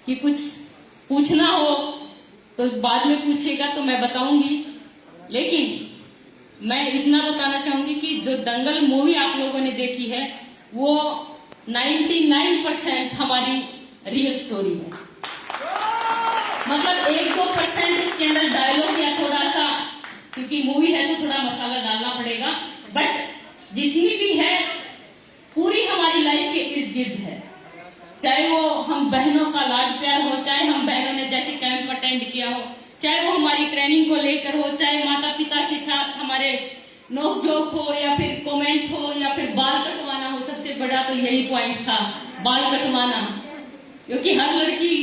कि कुछ पूछना हो तो बाद में पूछेगा तो मैं बताऊंगी, लेकिन मैं इतना बताना चाहूंगी कि जो दंगल मूवी आप लोगों ने देखी है वो 99% हमारी रियल स्टोरी है। मतलब 1-2% उसके अंदर डायलॉग या थोड़ा सा, क्योंकि मूवी है तो थोड़ा मसाला डालना पड़ेगा, बट जितनी भी है पूरी हमारी लाइफ के इर्द गिर्द है। चाहे वो हम बहनों का लाड प्यार हो, चाहे हम बहनों ने जैसे कैंप अटेंड किया हो, चाहे वो हमारी ट्रेनिंग को लेकर हो, चाहे माता पिता के साथ हमारे नोक जोक हो, या फिर कमेंट हो, या फिर बाल कटवाना हो। सबसे बड़ा तो यही पॉइंट था, बाल कटवाना, क्योंकि हर लड़की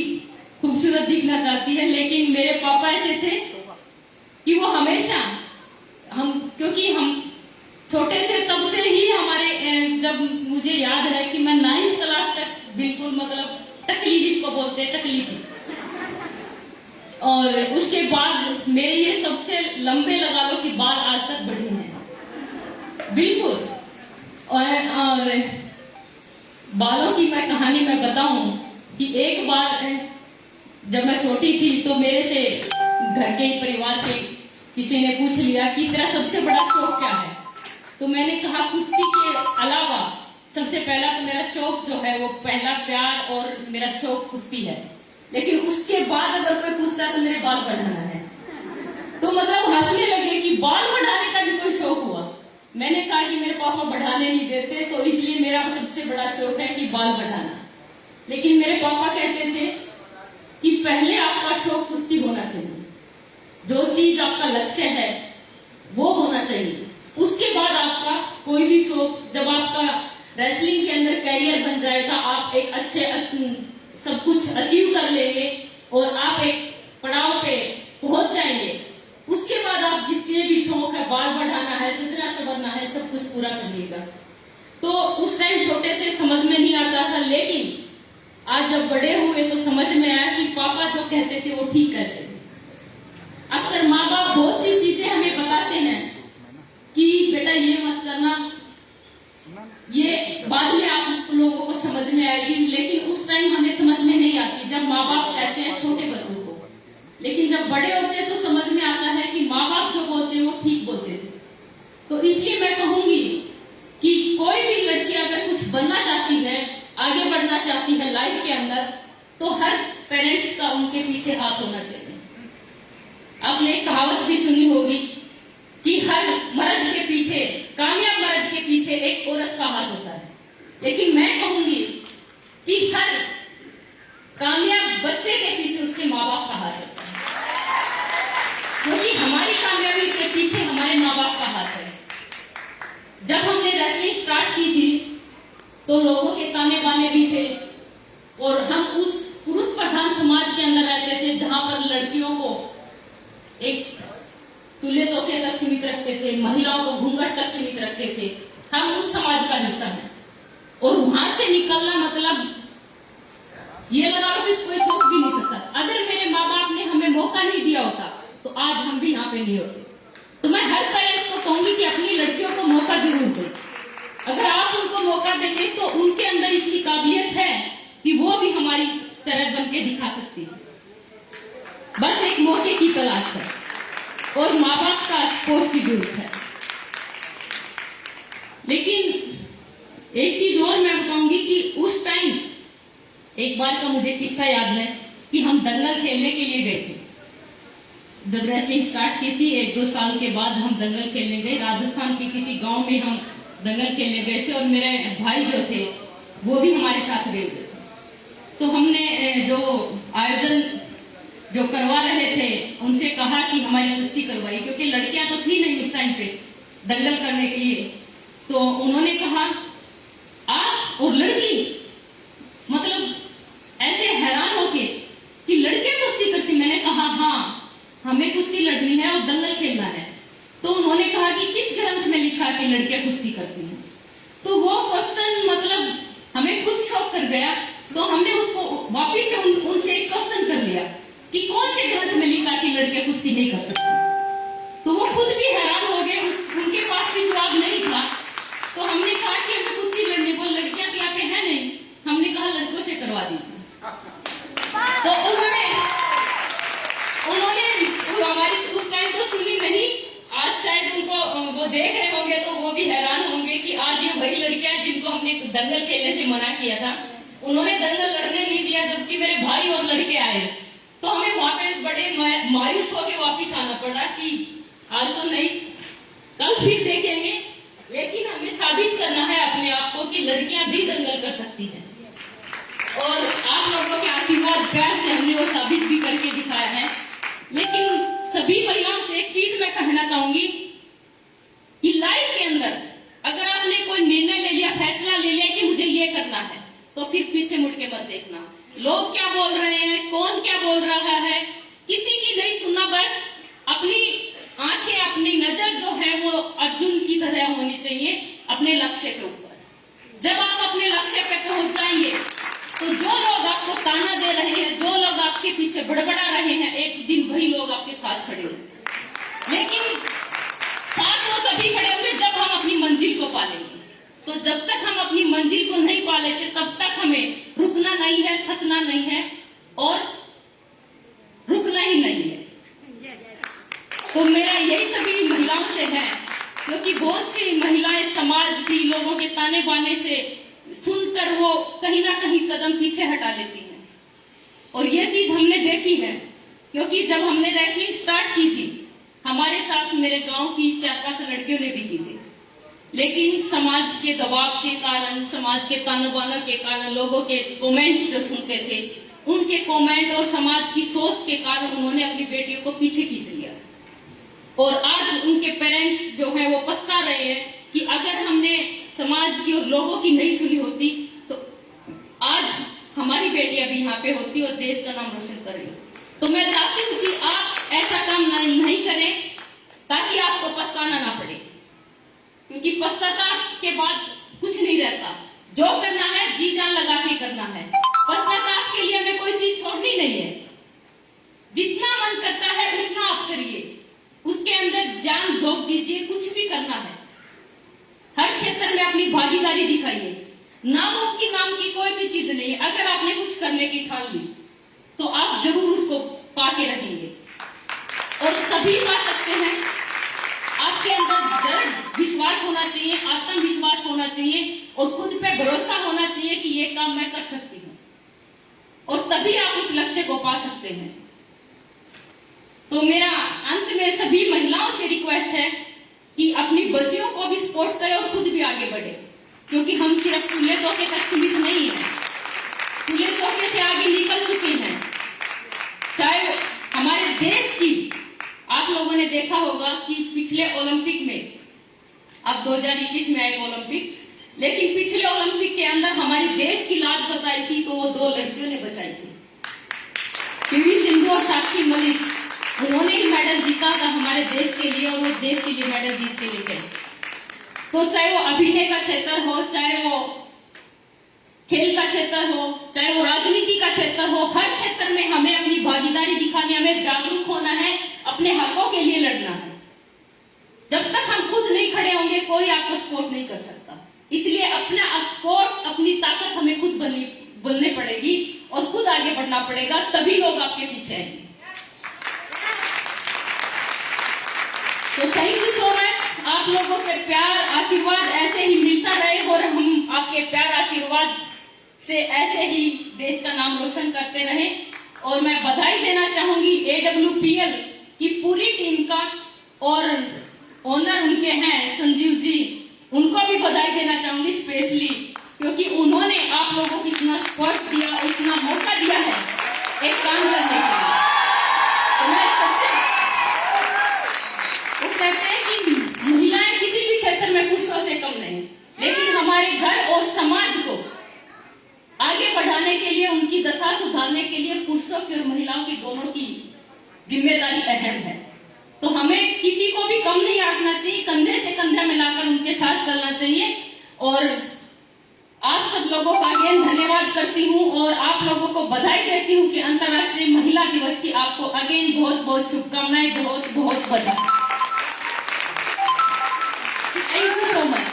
खूबसूरत दिखना चाहती है। लेकिन मेरे पापा ऐसे थे कि वो हमेशा क्योंकि हम छोटे थे तब से ही हमारे, जब मुझे याद है कि मैं 9th क्लास तक बिल्कुल मतलब टकली, जिसको बोलते हैं टकली थी, और उसके बाद मेरे ये सबसे लंबे लगा लो कि बाल आज तक बढ़े हैं बिल्कुल। और बालों की मैं कहानी मैं बताऊं कि एक बार जब मैं छोटी थी तो मेरे से घर के परिवार के किसी ने पूछ लिया कि तेरा सबसे बड़ा शौक क्या है। तो मैंने कहा कुश्ती के अलावा सबसे पहला तो मेरा शौक जो है वो पहला प्यार और मेरा शौक कुश्ती है, लेकिन उसके बाद अगर कोई पूछता है तो मेरे बाल बढ़ाना है। तो मतलब हंसने लगे कि बाल बढ़ाने का भी कोई शौक हुआ। मैंने कहा कि मेरे पापा बढ़ाने नहीं देते, तो इसलिए मेरा सबसे बड़ा शौक है कि बाल बढ़ाना। लेकिन मेरे पापा कहते थे कि पहले आपका शौक कुश्ती होना चाहिए, जो चीज आपका लक्ष्य है वो होना चाहिए, उसके बाद आपका कोई भी शौक, जब आपका रेसलिंग के अंदर कैरियर बन जाएगा, आप एक अच्छे सब कुछ अचीव कर लेंगे और आप एक पड़ाव पे पहुंच जाएंगे, उसके बाद आप जितने भी शौक है, बाल बढ़ाना है, सजना संवरना है, सब कुछ पूरा करिएगा। तो उस टाइम छोटे थे, समझ में नहीं आता था, लेकिन आज जब बड़े हुए तो समझ में आया कि पापा जो कहते थे वो ठीक कहते थे। अक्सर माँ बाप बहुत सी चीजें हमें बताते हैं कि बेटा ये मत करना, ये बाद में आप लोगों को समझ में आएगी, लेकिन उस टाइम हमें समझ में नहीं आती जब माँ बाप कहते हैं छोटे बच्चों को। लेकिन जब बड़े होते हैं तो समझ में आता है कि माँ बाप जो बोलते हैं वो ठीक बोलते थे। तो इसलिए मैं कहूंगी कि कोई भी लड़की अगर कुछ बनना चाहती है, आगे बढ़ना चाहती है लाइफ के अंदर, तो हर पेरेंट्स का उनके पीछे हाथ होना चाहिए। आपने एक कहावत भी सुनी होगी कि हर मर्द के पीछे, कामयाब मर्द के पीछे एक औरत का हाथ होता है, लेकिन मैं कहूंगी कि हर कामयाब बच्चे के पीछे उसके माँ बाप का हाथ होता है, क्योंकि हमारी कामयाबी के पीछे हमारे माँ बाप का हाथ है। जब हमने रेसलिंग स्टार्ट की थी तो लोगों के ताने बाने भी थे, और हम उस पुरुष प्रधान समाज के अंदर रहते थे जहां पर लड़कियों को एक चूल्हे चौके तक सीमित रखते थे, महिलाओं को घूंघट तक सीमित रखते थे। हम उस समाज का हिस्सा हैं, और वहां से निकलना मतलब ये लगा लो कि कोई सोच भी नहीं सकता। अगर मेरे माँ बाप ने हमें मौका नहीं दिया होता तो आज हम भी यहाँ पे नहीं होते। तो मैं हर पेरेंट्स को कहूंगी कि अपनी लड़कियों को मौका जरूर दें। अगर आप उनको मौका देंगे तो उनके अंदर इतनी काबिलियत है कि वो भी हमारी तरह बन के दिखा सकती है। बस एक मौके की तलाश है और माँ बाप का सपोर्ट की जरूरत है। लेकिन एक चीज और मैं बताऊंगी कि उस टाइम एक बार का मुझे किस्सा याद है कि हम दंगल खेलने के लिए गए थे। जब रेसलिंग स्टार्ट की थी 1-2 साल के बाद हम दंगल खेलने गए। राजस्थान के किसी गांव में हम दंगल खेलने गए थे, और मेरे भाई जो थे वो भी हमारे साथ गए थे। तो हमने जो आयोजन जो करवा रहे थे उनसे कहा कि हमारी कुश्ती करवाई, क्योंकि लड़कियां तो थी नहीं उस टाइम पे दंगल करने के लिए। तो उन्होंने कहा आप और लड़की, मतलब ऐसे हैरान होके कि लड़कियां कुश्ती करती। मैंने कहा हाँ, हमें कुश्ती लड़नी है और दंगल खेलना है। तो उन्होंने कहा कि किस ग्रंथ में लिखा है कि लड़कियां कुश्ती करती हैं। तो वो क्वेश्चन मतलब हमें खुद शॉक कर गया। तो हमने उसको वापिस से उनसे एक क्वेश्चन कर लिया कि कौन से ग्रंथ में लिखा कि लड़कियां कुश्ती नहीं कर सकती। तो वो खुद भी हैरान हो गए, उनके पास भी जवाब नहीं था। तो हमने कहा कि हमें कुश्ती लड़नी, वो लड़कियां तो यहाँ पे है नहीं, हमने कहा लड़कों से करवा दी। जिनको हमने दंगल खेलने से मना किया था, उन्होंने दंगल लड़ने नहीं दिया, जबकि मेरे भाई और लड़के आए, तो हमें वहां पे बड़े मायूस होकर वापिस आना पड़ा कि आज तो नहीं, कल फिर देखेंगे। लेकिन हमें साबित करना है अपने आप को कि लड़कियां भी दंगल कर सकती हैं, और आप लोगों के आशीर्वाद प्यार से हमने वो साबित भी करके दिखाया है। लेकिन सभी महिलाओं से एक चीज मैं कहना चाहूंगी कि लाइफ के अंदर अगर आपने कोई निर्णय ले लिया, फैसला ले लिया कि मुझे ये करना है, तो फिर पीछे मुड़ के मत देखना। लोग क्या बोल रहे हैं, कौन क्या बोल रहा है, किसी की नहीं सुनना। बस अपनी आंखें, अपनी नजर जो है वो अर्जुन की तरह होनी चाहिए अपने लक्ष्य के ऊपर। जब आप अपने लक्ष्य पे पहुंच जाएंगे तो जो लोग आपको ताना दे रहे हैं, जो लोग आपके पीछे बड़बड़ा रहे हैं, एक दिन वही लोग आपके साथ खड़े होंगे। लेकिन साथ वो तभी खड़े होंगे जब हम अपनी मंजिल को पालेंगे। तो जब तक हम अपनी मंजिल को नहीं पालेंगे तब तक हमें रुकना नहीं है, थकना नहीं है और रुकना ही नहीं है। तो मेरा यही सभी महिलाओं से है, क्योंकि बहुत सी महिलाएं समाज की लोगों के ताने बाने से सुनकर वो कहीं ना कहीं कदम पीछे हटा लेती हैं। और ये चीज हमने देखी है, क्योंकि जब हमने रेसलिंग स्टार्ट की थी, हमारे साथ मेरे गांव की 4-5 लड़कियों ने भी की थी। लेकिन समाज के दबाव के कारण, समाज के ताने बाने के कारण, लोगों के कमेंट जो सुनते थे, उनके कमेंट और समाज की सोच के कारण उन्होंने अपनी बेटियों को पीछे खींच लिया। और आज उनके पेरेंट्स जो हैं वो पछता रहे हैं कि अगर हमने समाज की और लोगों की नहीं सुनी होती तो आज हमारी बेटियां भी यहाँ पे होती और देश का नाम रोशन कर रही। तो मैं चाहती हूँ कि आप ऐसा काम नहीं करें ताकि आपको पछताना ना पड़े, क्योंकि पश्चाताप के बाद कुछ नहीं रहता। जो करना है जी जान लगा के करना है। पश्चाताप के लिए हमें कोई चीज छोड़नी नहीं है। जितना मन करता है उतना आप करिए, उसके अंदर जान झोंक दीजिए, कुछ भी करना है। हर क्षेत्र में अपनी भागीदारी दिखाइए। नामुमकिन नाम की कोई भी चीज नहीं। अगर आपने कुछ करने की ठान ली तो आप जरूर उसको पाके रहेंगे, और तभी पा सकते हैं। आपके अंदर दृढ़ विश्वास होना चाहिए, आत्मविश्वास होना चाहिए, और खुद पे भरोसा होना चाहिए कि ये काम मैं कर सकती हूँ, और तभी आप उस लक्ष्य को पा सकते हैं। तो मेरा अंत में सभी महिलाओं से रिक्वेस्ट है कि अपनी बच्चियों को भी सपोर्ट करें और खुद भी आगे बढ़े, क्योंकि हम सिर्फ खुले तोहफे तक सीमित नहीं है। खुले तोहफे से आगे निकल चुके हैं। चाहे हमारे देश की, आप लोगों ने देखा होगा कि पिछले ओलंपिक में, अब 2021 में आए ओलंपिक, लेकिन पिछले ओलंपिक के अंदर हमारे देश की लाज बचाई थी तो वो 2 लड़कियों ने बचाई थी, पीवी सिंधु और साक्षी मलिक। उन्होंने ही मेडल जीता था हमारे देश के लिए, और वो देश के लिए मेडल जीत के लेके। तो चाहे वो अभिनय का क्षेत्र हो, चाहे वो खेल का क्षेत्र हो, चाहे वो राजनीति का क्षेत्र हो, हर क्षेत्र में हमें अपनी भागीदारी दिखानी, हमें जागरूक होना है, अपने हकों के लिए लड़ना है। जब तक हम खुद नहीं खड़े होंगे कोई आपको सपोर्ट नहीं कर सकता। इसलिए अपना सपोर्ट, अपनी ताकत हमें खुद बननी पड़ेगी और खुद आगे बढ़ना पड़ेगा, तभी लोग आपके पीछे आएंगे। तो थैंक यू सो मच। आप लोगों के प्यार आशीर्वाद ऐसे ही मिलता रहे, और हम आपके प्यार आशीर्वाद से ऐसे ही देश का नाम रोशन करते रहें। और मैं बधाई देना चाहूंगी AWPL की पूरी टीम का, और ओनर उनके हैं संजीव जी, उनको भी बधाई देना चाहूंगी स्पेशली, क्योंकि उन्होंने आप लोगों को इतना सपोर्ट दिया और इतना मौका दिया है एक काम करने के लिए। तो मैं सबसे, वो कहते हैं कि महिलाएं किसी भी क्षेत्र में पुरुषों से कम नहीं, लेकिन हमारे घर और समाज को आगे बढ़ाने के लिए, उनकी दशा सुधारने के लिए पुरुषों की और महिलाओं की दोनों की जिम्मेदारी अहम है। तो हमें किसी को भी कम नहीं आंकना चाहिए, कंधे से कंधा मिलाकर उनके साथ चलना चाहिए। और आप सब लोगों का अगेन धन्यवाद करती हूँ, और आप लोगों को बधाई देती हूँ कि अंतर्राष्ट्रीय महिला दिवस की आपको अगेन बहुत बहुत शुभकामनाएं, बहुत बहुत बधाई। Thank you so much.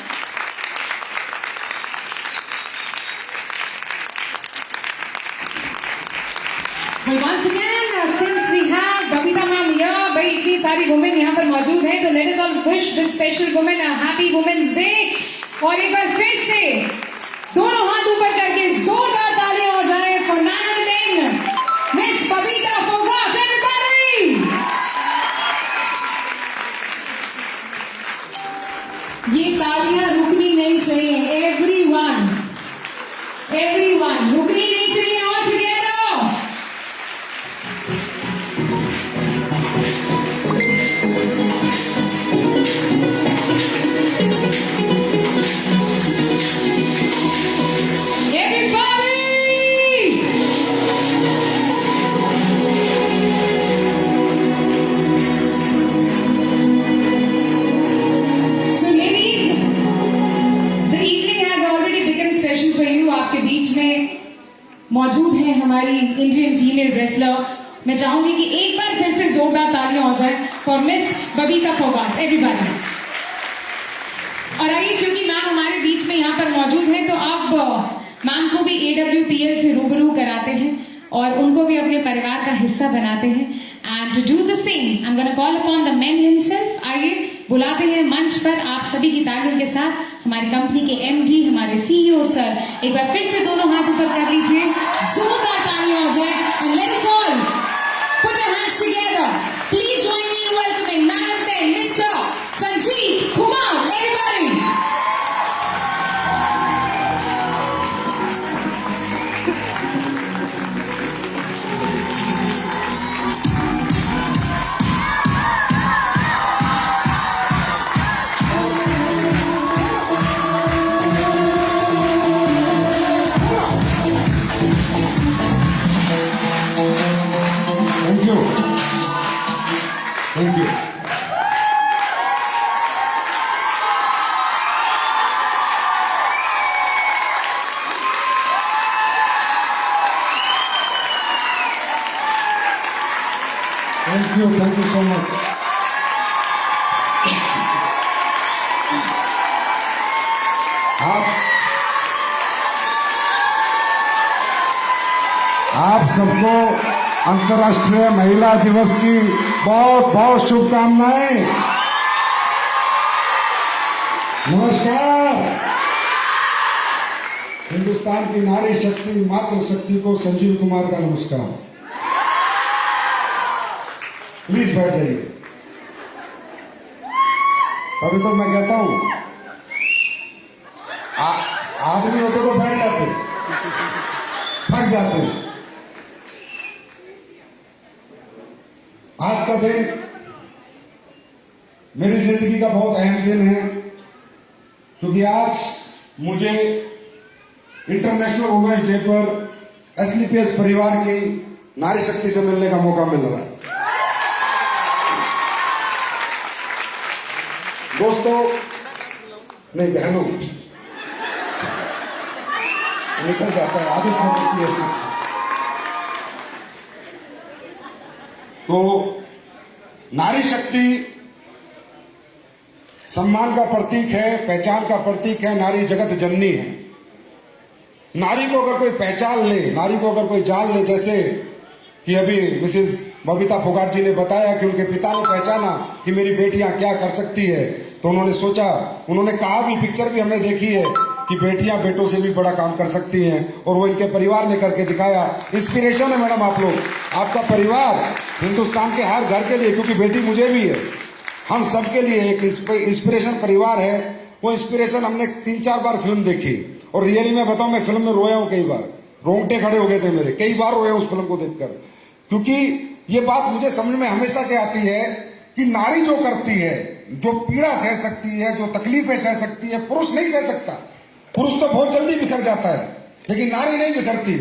Once again, since we have Babita ma'am here, भाई इतनी सारी women यहाँ पर मौजूद हैं, तो let us all wish this special woman a happy Women's Day. और एक बार फिर से दोनों हाथ ऊपर करके जोरदार तालियां हो जाए for none miss Babita Phogat everybody. ये तालियां रुकनी नहीं चाहिए, एवरीवन रुकनी नहीं चाहिए। ऑल टुगेदर आपके बीच में मौजूद है हमारी इंडियन फीमेल रेसलर। मैं चाहूंगी कि एक बार फिर से जोरदार तालियां हो जाए for miss Babita Phogat everybody. और आइए, क्योंकि मैम हमारे बीच में यहाँ पर मौजूद है, तो आप मैम को भी AWPL से रूबरू कराते हैं और उनको भी अपने परिवार का हिस्सा बनाते हैं। And to do the same I am gonna call upon the man himself. आइए बुलाते हैं मंच पर आप सभी की तालियों के साथ हमारी कंपनी के MD, हमारे CEO सर। एक बार फिर से दोनों हाथ ऊपर कर लीजिए, जोरदार तालियां हो जाए। And let's all put your hands together. Please join me in welcoming none of them mister Sanjeev Kumar everybody. Thank you. Thank you so much. आप सबको अंतर्राष्ट्रीय महिला दिवस की बहुत बहुत शुभकामनाएं। नमस्कार। हिंदुस्तान की नारी शक्ति, मातृ शक्ति को संजीव कुमार का नमस्कार। प्लीज बैठ जाइए। तभी तो मैं कहता हूं आदमी होते तो बैठ जाते, थक जाते। आज का दिन मेरी जिंदगी का बहुत अहम दिन है, क्योंकि आज मुझे इंटरनेशनल वुमेन्स डे पर SLPS परिवार की नारी शक्ति से मिलने का मौका मिल रहा है। दोस्तों, नहीं बहनों, निकल जाता है, आदत होती है। तो नारी शक्ति सम्मान का प्रतीक है, पहचान का प्रतीक है। नारी जगत जननी है। नारी को अगर कोई पहचान ले, नारी को अगर कोई जान ले, जैसे कि अभी मिसेस बबीता फोगाट जी ने बताया कि उनके पिता ने पहचाना कि मेरी बेटियां क्या कर सकती है, तो उन्होंने सोचा, उन्होंने कहा भी, पिक्चर भी हमने देखी है कि बेटियां बेटों से भी बड़ा काम कर सकती हैं, और वो इनके परिवार ने करके दिखाया। इंस्पिरेशन है मैडम आप लोग, आपका परिवार हिंदुस्तान के हर घर के लिए, क्योंकि बेटी मुझे भी है, हम सबके लिए एक इंस्पिरेशन परिवार है। वो इंस्पिरेशन हमने 3-4 बार फिल्म देखी, और रियली मैं बताऊं, मैं फिल्म में रोया हूं कई बार, रोंगटे खड़े हो गए थे मेरे, कई बार रोया उस फिल्म को देखकर। क्योंकि ये बात मुझे समझ में हमेशा से आती है कि नारी जो करती है, जो पीड़ा सह सकती है, जो तकलीफें सह सकती है, पुरुष नहीं सह सकता। पुरुष तो बहुत जल्दी बिखर जाता है, लेकिन नारी नहीं बिखरती।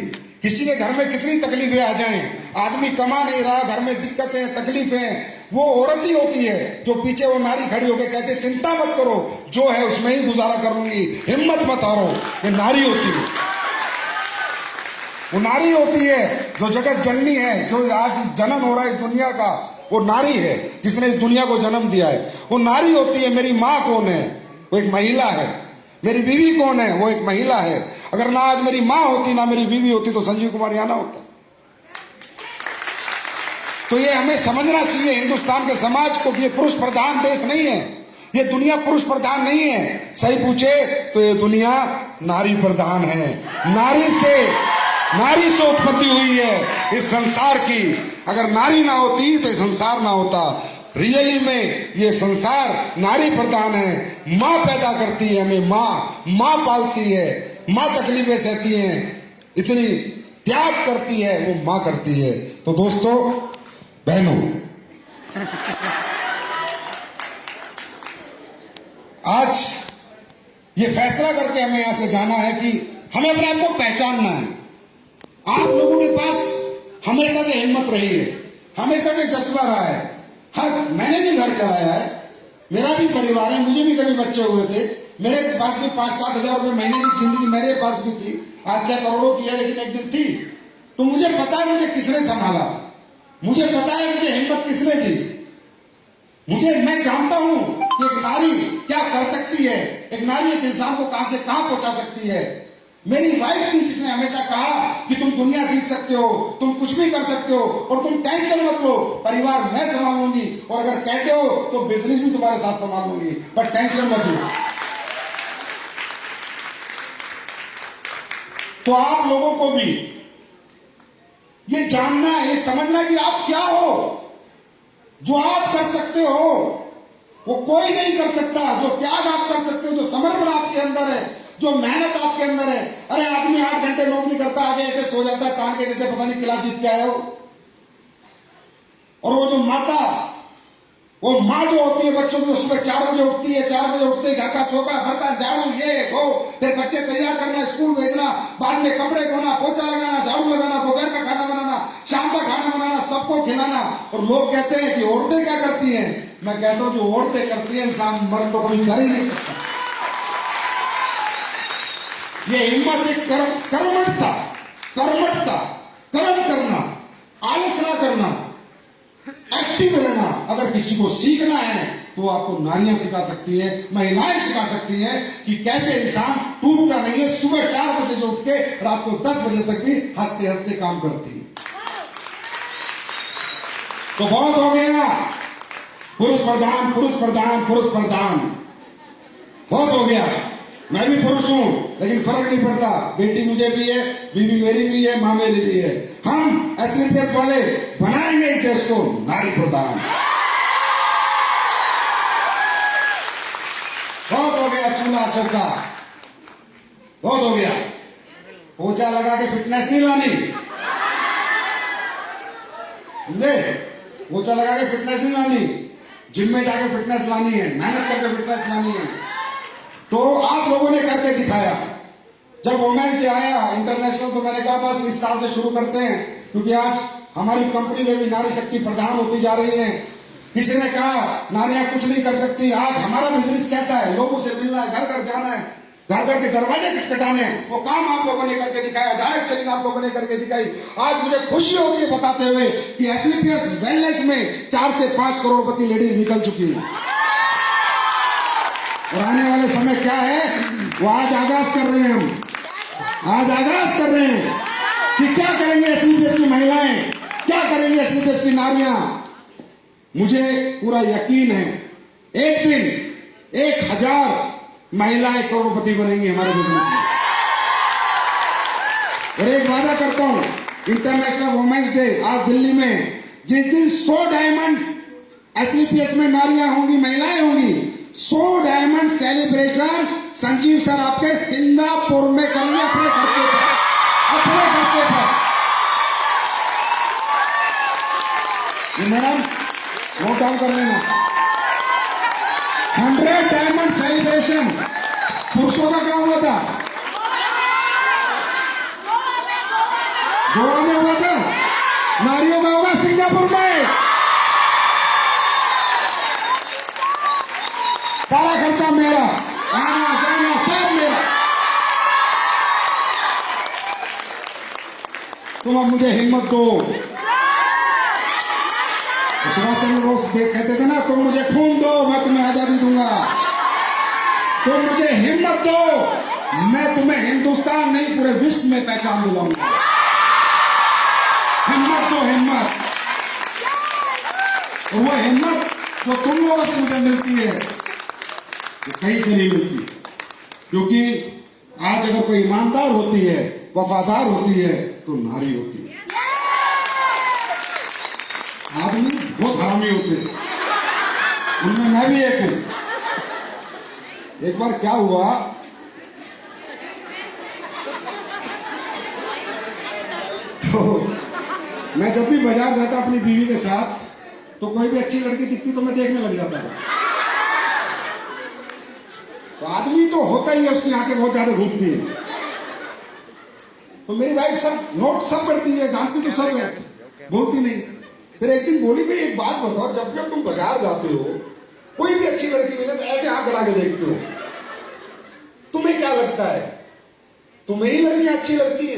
किसी के घर में कितनी तकलीफें आ जाएं, आदमी कमा नहीं रहा, घर में दिक्कतें, तकलीफें, वो औरत ही होती है जो पीछे वो नारी खड़ी होकर कहते, चिंता मत करो, जो है उसमें ही गुजारा कर लूंगी, हिम्मत मत हारो। ये नारी होती है, वो नारी होती है जो जगत जननी है। जो आज जन्म हो रहा है इस दुनिया का, वो नारी है जिसने इस दुनिया को जन्म दिया है। वो नारी होती है। मेरी माँ कौन है? वो एक महिला है। मेरी बीवी कौन है? वो एक महिला है। अगर ना आज मेरी माँ होती, ना मेरी बीवी होती, तो संजीव कुमार यहाँ ना होता। तो ये हमें समझना चाहिए हिंदुस्तान के समाज को कि ये पुरुष प्रधान देश नहीं है, ये दुनिया पुरुष प्रधान नहीं है, सही पूछे तो ये दुनिया नारी प्रधान है। नारी से उत्पत्ति हुई है इस संसार की। अगर नारी ना होती तो ये संसार ना होता। रियली में ये संसार नारी प्रधान है। माँ पैदा करती है हमें, माँ पालती है, माँ तकलीफें सहती हैं, इतनी त्याग करती है वो माँ करती है। तो दोस्तों बहनों, आज ये फैसला करके हमें यहां से जाना है कि हमें अपने आप को पहचानना है। आप लोगों के पास हमेशा से हिम्मत रही है, हमेशा से जज्बा रहा है। मैंने भी घर चलाया है, मेरा भी परिवार है, मुझे भी कभी बच्चे हुए थे, मेरे पास भी 5-7 हजार रुपए महीने की जिंदगी मेरे पास भी थी। आज 6 करोड़ों की है लेकिन एक दिन थी। तो मुझे पता है मुझे किसने संभाला, मुझे पता है मुझे हिम्मत किसने दी। मैं जानता हूं कि एक नारी क्या कर सकती है, एक नारी एक इंसान को कहां से कहां पहुंचा सकती है। मेरी वाइफ थी जिसने हमेशा कहा कि तुम दुनिया जीत सकते हो, तुम कुछ भी कर सकते हो और तुम टेंशन मत लो, परिवार मैं संभालूंगी, और अगर कहते हो तो बिजनेस भी तुम्हारे साथ संभालूंगी, पर टेंशन मत लो। तो आप लोगों को भी ये जानना है, ये समझना कि आप क्या हो। जो आप कर सकते हो वो कोई नहीं कर सकता। जो त्याग आप कर सकते हो, जो समर्पण आपके अंदर है, जो मेहनत आपके अंदर है। अरे आदमी 8 घंटे नौकरी करता, आगे ऐसे सो जाता है तान के जैसे पता नहीं क्लास जीत के आया हो। और वो जो माँ जो होती है बच्चों की, सुबह 4 बजे उठती है, 4 बजे उठते घर का चौका भरता, झाड़ू ये वो, फिर बच्चे तैयार करना, स्कूल भेजना, बाद में कपड़े धोना, पोछा लगाना, झाड़ू लगाना, दोपहर का खाना बनाना, शाम का खाना बनाना, सबको खिलाना। और लोग कहते हैं कि औरतें क्या करती हैं। मैं कहता हूं जो औरतें करती है इंसान मर्द तो कभी कर ही नहीं सकता। ये हिम्मत एक कर्मठता, कर्म करना, आलस ना करना, एक्टिव रहना। अगर किसी को सीखना है तो आपको नारियां सिखा सकती है, महिलाएं सिखा सकती हैं कि कैसे इंसान टूटता नहीं है। सुबह 4 बजे से उठ के रात को 10 बजे तक भी हंसते हंसते काम करती है। तो बहुत हो गया पुरुष प्रधान, बहुत हो गया। मैं भी पुरुष हूं लेकिन फर्क नहीं पड़ता, बेटी मुझे भी है, बीवी मेरी भी है, मां मेरी भी है। हम एसलीपीएस वाले बनाएंगे इस देश को नारी प्रधान। बहुत हो गया चूल्हा चौका, बहुत हो गया। पोछा लगा के फिटनेस नहीं लानी, समझे? पोछा लगा के फिटनेस नहीं लानी, जिम में जाके फिटनेस लानी है, मेहनत करके फिटनेस लानी है। तो आप लोगों ने करके दिखाया। जब वुमेन डे आया इंटरनेशनल, तो मैंने कहा बस इस साल से शुरू करते हैं, क्योंकि आज हमारी कंपनी में भी नारी शक्ति प्रधान होती जा रही है। किसी ने कहा नारियां कुछ नहीं कर सकती। आज हमारा बिजनेस कैसा है, लोगों से मिलना है, घर घर जाना है, घर घर के दरवाजे खटखटाने हैं, वो काम आप लोगों ने करके दिखाया, डायरेक्ट सेलिंग आप लोगों ने करके दिखाई। आज मुझे खुशी होती है बताते हुए कि एसलीपीएस वेलनेस में 4 से 5 करोड़पति लेडीज निकल चुकी है। और आने वाले समय क्या है वो आज आगाज कर रहे हैं। हम आज आगाज कर रहे हैं कि क्या करेंगे एसलीपीएस की महिलाएं, क्या करेंगे एसलीपीएस की नारियां। मुझे पूरा यकीन है एक दिन 1000 महिलाएं करोड़पति बनेंगी हमारे बिजनेस में। और एक वादा करता हूं, इंटरनेशनल वुमेन्स डे आज दिल्ली में, जिस दिन 100 डायमंड एसलीपीएस में नारियां होंगी, महिलाएं होंगी, 100 डायमंड सेलिब्रेशन संजीव सर आपके सिंगापुर में करेंगे अपने खर्चे पर, अपने खर्चे पर। मैडम नोट डाउन कर लेना, 100 डायमंड सेलिब्रेशन पुरुषों का काम हुआ था, गोवा में हुआ था, नारियों का होगा सिंगापुर में। सारा खर्चा मेरा, आना जाना सब मेरा। तुम अब मुझे हिम्मत दो। सुभाष चंद्र बोस कहते थे ना, तुम मुझे खून दो मैं तुम्हें आजादी दूंगा। तुम मुझे हिम्मत दो, मैं तुम्हें हिंदुस्तान नहीं पूरे विश्व में पहचान दिलाऊंगा। हिम्मत दो, हिम्मत। और वो हिम्मत जो तुम लोगों से मुझे मिलती है, वो कहीं से नहीं मिलती। क्योंकि आज अगर कोई ईमानदार होती है, वफादार होती है, तो नारी होती है। आदमी बहुत हरामी होते हैं, उनमें मैं भी एक हूं। एक बार क्या हुआ, तो मैं जब भी बाजार जाता अपनी बीवी के साथ, तो कोई भी अच्छी लड़की दिखती तो मैं देखने लग जाता था। तो आदमी तो होता ही है, उसकी आंखें बहुत ज्यादा घूमती है। तो मेरी वाइफ सब नोट सब करती है, जानती तो सब है, बोलती नहीं। फिर एक दिन बोली, भाई एक बात बताओ, जब जब तुम बाजार जाते हो, कोई भी अच्छी लड़की मिले तो ऐसे आंख बढ़ा के देखते हो, तुम्हें क्या लगता है तुम्हें ही लड़कियां अच्छी लगती है?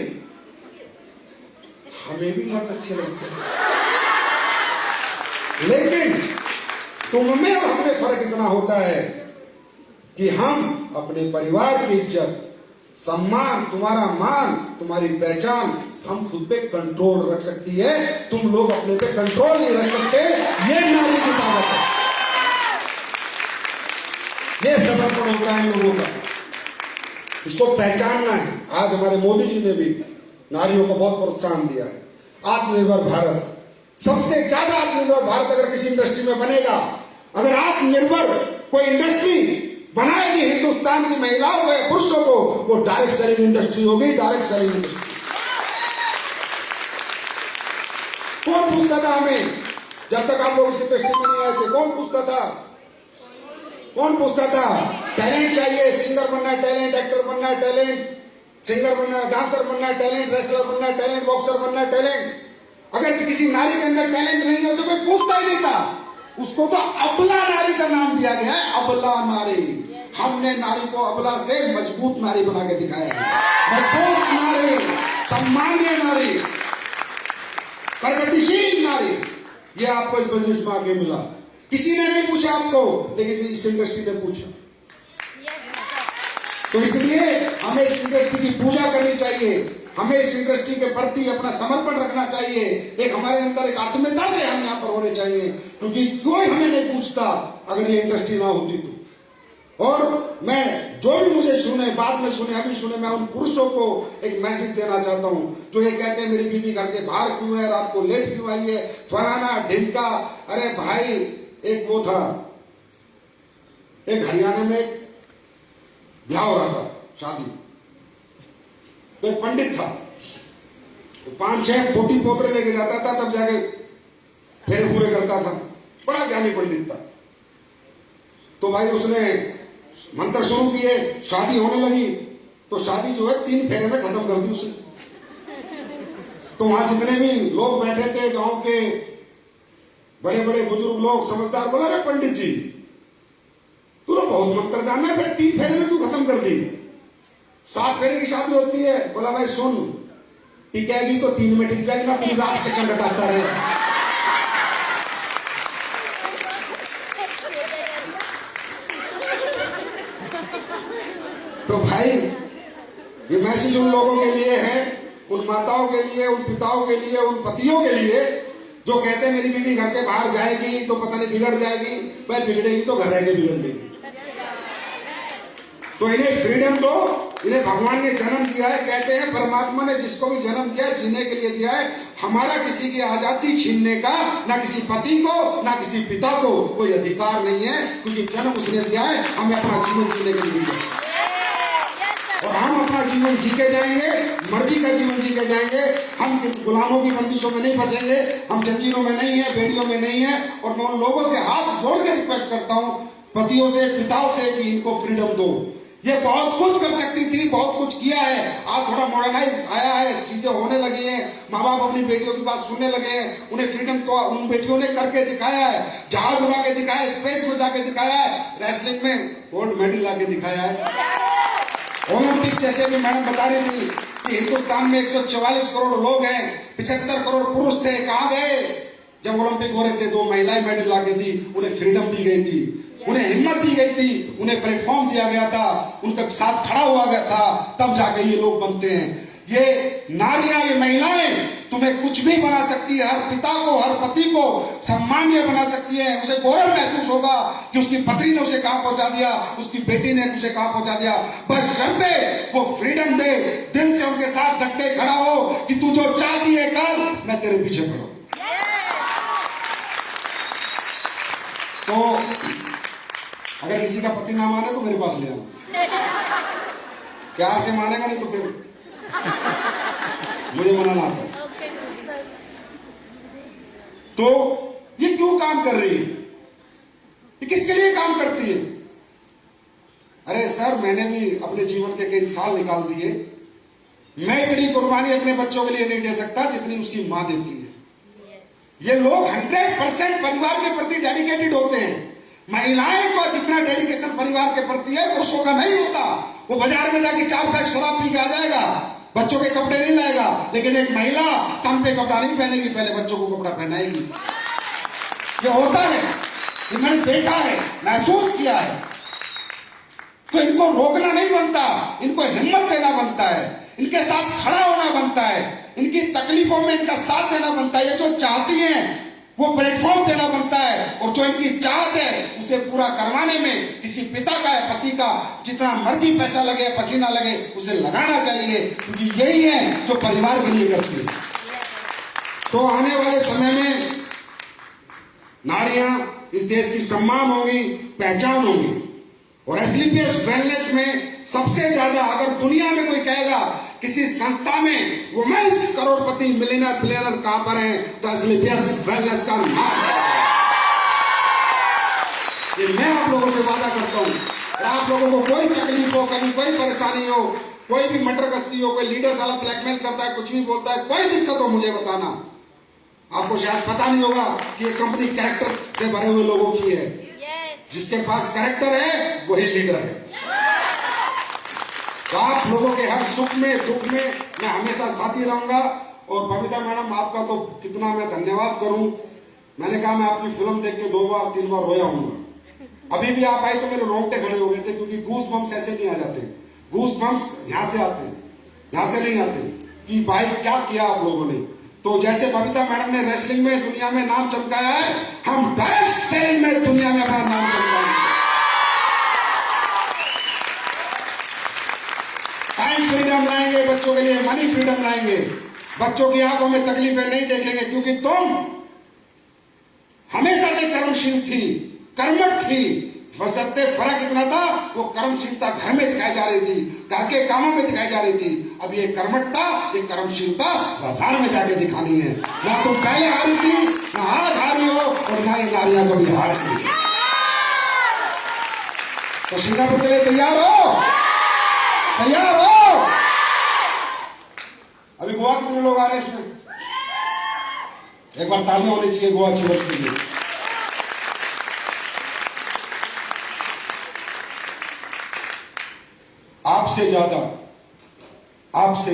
हमें भी मर्द अच्छे लगते हैं, लेकिन तुम में और हमें फर्क इतना होता है कि हम अपने परिवार की इज्जत, सम्मान, तुम्हारा मान, तुम्हारी पहचान हम खुद पे कंट्रोल रख सकती है, तुम लोग अपने पे कंट्रोल नहीं रख सकते। ये नारी की ताकत है, ये समर्पण होता है इन लोगों का, इसको पहचानना है। आज हमारे मोदी जी ने भी नारियों को बहुत प्रोत्साहन दिया है। आत्मनिर्भर भारत, सबसे ज्यादा आत्मनिर्भर भारत अगर किसी इंडस्ट्री में बनेगा, अगर आत्मनिर्भर कोई इंडस्ट्री बनाएगी हिंदुस्तान की महिलाओं को, पुरुषों को, वो डायरेक्ट सेलिंग इंडस्ट्री होगी, डायरेक्ट सेलिंग इंडस्ट्री। कौन पूछता था हमें जब तक आप लोग इस इंडस्ट्री में नहीं आए थे? कौन पूछता था? कौन पूछता था? टैलेंट चाहिए, सिंगर बनना है टैलेंट, एक्टर बनना है टैलेंट, सिंगर बनना है, डांसर बनना है टैलेंट, रेसलर बनना है टैलेंट, बॉक्सर बनना है टैलेंट। अगर किसी नारी के अंदर टैलेंट नहीं है, उसे कोई पूछता ही नहीं था। उसको तो अबला नारी का नाम दिया गया है, अबला नारी। हमने नारी को अबला से मजबूत नारी बना के दिखाया है, मजबूत नारी, सम्मानीय नारी, प्रगतिशील नारी। ये आपको इस बिजनेस में आगे मिला, किसी ने नहीं पूछा आपको, लेकिन इस इंडस्ट्री ने पूछा। तो इसलिए हमें इस इंडस्ट्री की पूजा करनी चाहिए, हमें इस इंडस्ट्री के प्रति अपना समर्पण रखना चाहिए। एक हमारे अंदर एक आत्मीयता से हम यहाँ पर होने चाहिए, क्योंकि कोई हमें नहीं पूछता अगर ये इंडस्ट्री ना होती तो। और मैं जो भी मुझे सुने, बाद में सुने, अभी सुने, मैं उन पुरुषों को एक मैसेज देना चाहता हूँ जो ये कहते हैं मेरी बीवी घर से बाहर क्यों है, रात को लेट क्यों आई है, फलाना ढिमका। अरे भाई, एक वो था, एक हरियाणा में एक ब्याह हो रहा था, शादी, तो एक पंडित था, तो 5-6 पोती पोतरे लेके जाता था, तब जाके फेरे पूरे करता था, बड़ा ज्ञानी पंडित था। तो भाई उसने मंत्र शुरू किए, शादी होने लगी, तो शादी जो है 3 फेरे में खत्म कर दी उसने। तो वहां जितने भी लोग बैठे थे, गांव के बड़े बड़े बुजुर्ग लोग, समझदार, बोला अरे पंडित जी, तू तो बहुत मंत्र जानना है, फिर 3 फेरे में तू खत्म कर दी, 7 फेरे की शादी होती है। बोला भाई सुन, टिकेगी तो 3 में टिक जाएगी ना, पूरी रात चक्कर कटाता रहे। तो भाई, ये मैसेज उन लोगों के लिए है, उन माताओं के लिए, उन पिताओं के लिए, उन पतियों के लिए जो कहते हैं मेरी बीवी घर से बाहर जाएगी तो पता नहीं बिगड़ जाएगी। भाई बिगड़ेगी तो घर रह के बिगड़ देगी। तो इन्हें फ्रीडम दो, इन्हें भगवान ने जन्म दिया है। कहते हैं परमात्मा ने जिसको भी जन्म दिया है जीने के लिए दिया है। हमारा किसी की आजादी छीनने का ना किसी पति को ना किसी पिता को कोई अधिकार नहीं है, क्योंकि जन्म उसने दिया है, हमें अपना जीवन जीने के लिए दिया है। और हम अपना जीवन जी के जाएंगे, मर्जी का जीवन जी के जाएंगे। हम गुलामों की बंदिशों में नहीं फंसेंगे, हम जंजीरों में नहीं है, बेड़ियों में नहीं है। और मैं उन लोगों से हाथ जोड़ के रिक्वेस्ट करता हूँ, पतियों से, पिताओं से, कि इनको फ्रीडम दो। ये बहुत कुछ कर सकती थी, बहुत कुछ किया है, आज थोड़ा मॉडर्नाइज आया है, चीजें होने लगी हैं, माँ बाप अपनी बेटियों की बात सुनने लगे हैं। उन्हें फ्रीडम तो उन बेटियों ने करके दिखाया है, जहाज उड़ा के दिखाया है, स्पेस में जाके दिखाया है, रेसलिंग में गोल्ड मेडल ला के दिखाया है। ओलंपिक जैसे भी मैडम बता रही थी कि हिंदुस्तान में 144 करोड़ लोग हैं, 75 करोड़ पुरुष थे, कहाँ गए? जब ओलंपिक हो रहे थे 2 महिलाएं मेडल ला के दी, उन्हें फ्रीडम दी गई थी, उन्हें हिम्मत दी गई थी, उन्हें प्लेटफॉर्म दिया गया था, उनके साथ खड़ा हुआ गया था, तब जाके ये लोग बनते हैं। ये नारियां, ये महिलाएं तुम्हें कुछ भी बना सकती है। हर पिता को, हर पति को सम्मानीय बना सकती है। उसे गौरव महसूस होगा कि उसकी पत्नी ने उसे कहां पहुंचा दिया, उसकी बेटी ने उसे कहां पहुंचा दिया। बस शर्ते वो फ्रीडम दे, दिल से उनके साथ डट के खड़ा हो कि तू जो चाहती है कर, मैं तेरे पीछे खड़ा हूं। तो अगर किसी का पति ना माने तो मेरे पास ले आना, प्यार से मानेगा, नहीं तो फिर मुझे मनाना आता है। तो ये क्यों काम कर रही है, ये किसके लिए काम करती है? अरे सर, मैंने भी अपने जीवन के कई साल निकाल दिए। मैं इतनी कुर्बानी अपने बच्चों के लिए नहीं दे सकता जितनी उसकी मां देती है। ये लोग 100% परिवार के प्रति डेडिकेटेड होते हैं। महिलाएं को जितना डेडिकेशन परिवार के प्रति है पुरुषों का नहीं होता। वो बाजार में जाके 4 पैक शराब पी के आ जाएगा, बच्चों के कपड़े नहीं लाएगा, लेकिन एक महिला तन पे कपड़ा नहीं पहनेगी, पहले बच्चों को कपड़ा पहनाएगी। ये होता है, ये मैंने देखा है, महसूस किया है। तो इनको रोकना नहीं बनता, इनको हिम्मत देना बनता है, इनके साथ खड़ा होना बनता है, इनकी तकलीफों में इनका साथ देना बनता है। ये जो चाहती हैं वो प्लेटफॉर्म देना बनता है, और जो इनकी चाहत है उसे पूरा करवाने में किसी पिता का या पति का जितना मर्जी पैसा लगे, पसीना लगे, उसे लगाना चाहिए, क्योंकि यही है जो परिवार के लिए करती है। तो आने वाले समय में नारियां इस देश की सम्मान होंगी, पहचान होंगी। और एसलीपीएस वेलनेस में सबसे ज्यादा, अगर दुनिया में कोई कहेगा किसी संस्था में वुमेन्स करोड़पति मिलियनर बिलियनर कहां पर हैं, तो एसलीपीएस वेलनेस का नाम है। ये मैं आप लोगों से वादा करता हूं। और आप लोगों को कोई तकलीफ हो, कभी कोई परेशानी हो, कोई भी मटर गश्ती हो, कोई लीडर साला ब्लैकमेल करता है, कुछ भी बोलता है, कोई दिक्कत हो, मुझे बताना। आपको शायद पता नहीं होगा कि ये कंपनी कैरेक्टर से भरे हुए लोगों की है। जिसके पास कैरेक्टर है वही लीडर है। तो आप लोगों के हर सुख में दुख में मैं हमेशा साथी रहूंगा। और बबीता मैडम, आपका तो कितना मैं धन्यवाद करूं। मैंने कहा मैं आपकी फिल्म देख के 2 बार 3 बार रोया हूंगा। अभी भी आप आए तो मेरे रोंगटे खड़े हो गए थे, क्योंकि गूस बम्स ऐसे नहीं आ जाते। गूस बम्स यहां से आते हैं, यहां से नहीं आते कि भाई क्या किया आप लोगों ने। तो जैसे बबीता मैडम ने रेसलिंग में दुनिया में नाम चमकाया है, हम डायरेक्ट सेलिंग में दुनिया में अपना नाम चमकाएंगे। टाइम फ्रीडम लाएंगे बच्चों के लिए, मनी फ्रीडम लाएंगे। बच्चों की आंखों में तकलीफें नहीं देखेंगे, क्योंकि तुम हमेशा से कर्मशील थी, कर्मठ थी। बशर्ते फर्क इतना था, वो कर्मशीलता घर में दिखाई जा रही थी, घर के कामों में दिखाई जा रही थी। अब ये कर्मठता, ये कर्मशीलता बाजार में जाके दिखानी है। ना तुम पहले हारी थी, ना आज हारी हो, और ना ये नारियां कभी हार थी। तो सिंगापुर के लिए तैयार हो? तैयार हो? अभी गोवा कितने लोग आ रहे हैं इसमें? एक बार तालियां होनी चाहिए गोवा चिवर्स के लिए। आपसे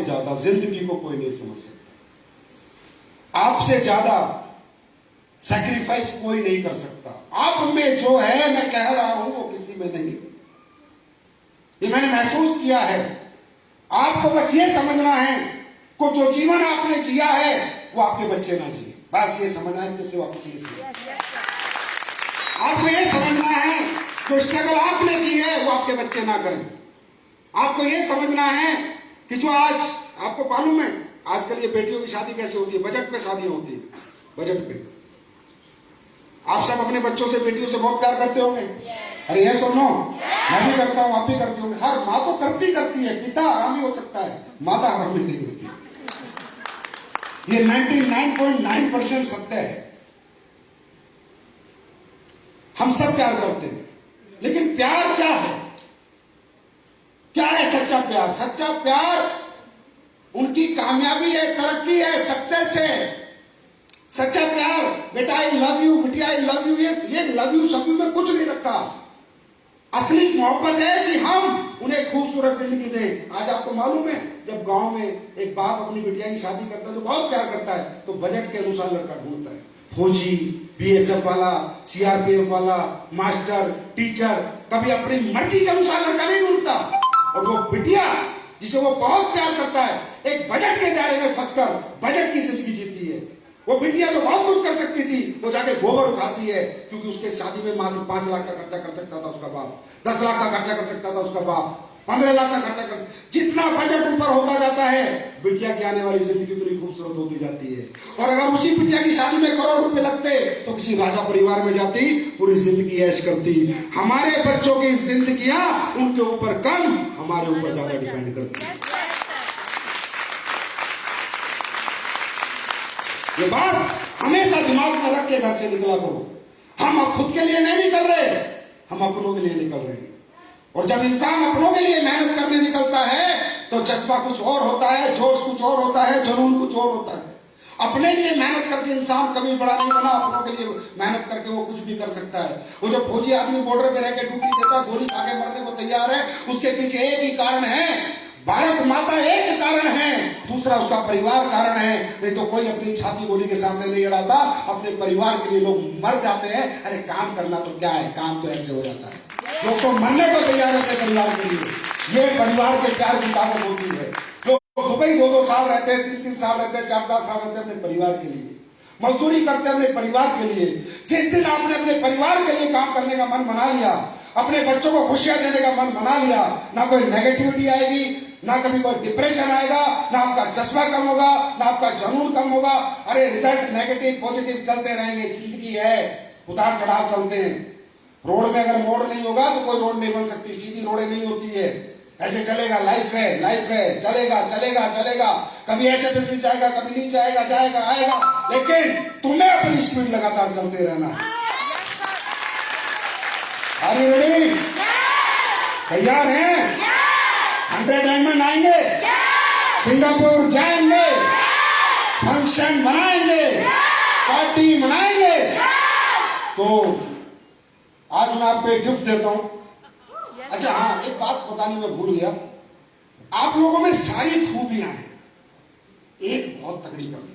ज्यादा जिंदगी को कोई नहीं समझ सकता। आपसे ज्यादा सैक्रिफाइस कोई नहीं कर सकता। आप में जो है, मैं कह रहा हूं, वो किसी में नहीं। ये मैंने महसूस किया है। आपको बस ये समझना है को जो जीवन आपने जिया है वो आपके बच्चे ना जिए, बस ये समझना है। इसके सिवा कुछ नहीं। आपको ये समझना है जो स्ट्रगल आपने की है वो आपके बच्चे ना करें। आपको ये समझना है कि जो आज आपको मालूम है आजकल ये बेटियों की शादी कैसे होती है, बजट पे शादी होती है, बजट पे। आप सब अपने बच्चों से, बेटियों से बहुत प्यार करते होंगे। अरे ये सुनो, मैं भी करता हूं, आप भी करते होंगे। हर माँ तो करती है, पिता हरामी हो सकता है, माता हरामी नहीं होती। ये 99.9% सत्य है। हम सब प्यार करते हैं, लेकिन प्यार क्या है? क्या है सच्चा प्यार? सच्चा प्यार उनकी कामयाबी है, तरक्की है, सक्सेस है। सच्चा प्यार बेटा आई लव यू, बिटिया आई लव यू, ये लव यू सब में कुछ नहीं रखता। असली मोहब्बत है कि हम उन्हें खूबसूरत जिंदगी दें। आज आपको मालूम है, जब गांव में एक बाप अपनी बिटिया की शादी करता है, जो बहुत प्यार करता है, तो बजट के अनुसार लड़का ढूंढता है। फौजी, बीएसएफ वाला, सीआरपीएफ वाला, मास्टर, टीचर, कभी अपनी मर्जी के अनुसार लड़का नहीं ढूंढता। और वो बिटिया जिसे वो बहुत प्यार करता है, एक बजट के दायरे में फंसकर बजट की जिंदगी जीती है। वो बिटिया जो बहुत कुछ कर सकती थी वो जाके गोबर उठाती है, क्योंकि उसके शादी में मात्र 5 लाख का खर्चा कर सकता था उसका बाप, 10 लाख का खर्चा कर सकता था उसका बाप, 15 लाख का खर्चा कर, जितना बजट ऊपर होता जाता है बिटिया की आने वाली जिंदगी उतनी खूबसूरत होती जाती है। और अगर उसी बिटिया की शादी में करोड़ रुपए लगते तो किसी राजा परिवार में जाती, पूरी जिंदगी ऐश करती। हमारे बच्चों की जिंदगियां उनके ऊपर कम, हमारे ऊपर ज्यादा डिपेंड करती है। ये बात हमेशा दिमाग में रख के घर से निकला करो। हम अब खुद के लिए नहीं निकल रहे, हम अपनों के लिए निकल रहे हैं। और जब इंसान अपनों के लिए मेहनत करने निकलता है तो जज्बा कुछ और होता है, जोश कुछ और होता है, जुनून कुछ और होता है। अपने लिए मेहनत करके इंसान कभी बड़ा नहीं बना, अपनों के लिए मेहनत करके वो कुछ भी कर सकता है। वो जो फौजी आदमी बॉर्डर पे रह के ड्यूटी देता है, गोली खा के मरने को तैयार है, उसके पीछे एक ही कारण है, भारत माता एक कारण है, दूसरा उसका परिवार कारण है। नहीं तो कोई अपनी छाती गोली के सामने नहीं अड़ाता, अपने परिवार के लिए लोग मर जाते हैं। अरे काम करना तो क्या है, काम तो ऐसे हो जाता है। लोग तो मरने को तैयार रहते हैं परिवार के लिए। ये परिवार के प्यार की ताकत होती है। लोग दुबई 2-2 साल रहते हैं, 3-3 साल रहते हैं, 4-4 साल रहते हैं अपने परिवार के लिए, मजदूरी करते हैं अपने परिवार के लिए। जिस दिन आपने अपने परिवार के लिए काम करने का मन बना लिया, अपने बच्चों को खुशियां देने का मन बना लिया, ना कोई नेगेटिविटी आएगी, ना कभी कोई डिप्रेशन आएगा, ना आपका जज्बा कम होगा, ना आपका जुनून कम होगा। अरे रिजल्ट नेगेटिव पॉजिटिव चलते रहेंगे, जिंदगी है, उतार चढ़ाव चलते हैं। रोड में अगर मोड़ नहीं होगा तो कोई रोड नहीं बन सकती, सीधी रोडें नहीं होती है। ऐसे चलेगा, लाइफ है, चलेगा चलेगा चलेगा। कभी ऐसे बिजली जाएगा, कभी नीचे आएगा, जाएगा आएगा, लेकिन तुम्हें अपनी स्पीड लगातार चलते रहना है। Are you ready? तैयार हैं? 100 डायमंड आएंगे, सिंगापुर जाएंगे, फंक्शन बनाएंगे, पार्टी मनाएंगे। तो आज मैं आपको एक गिफ्ट देता हूं। अच्छा हाँ, एक बात बतानी मैं भूल गया, आप लोगों में सारी खूबियां हैं, एक बहुत तगड़ी कमी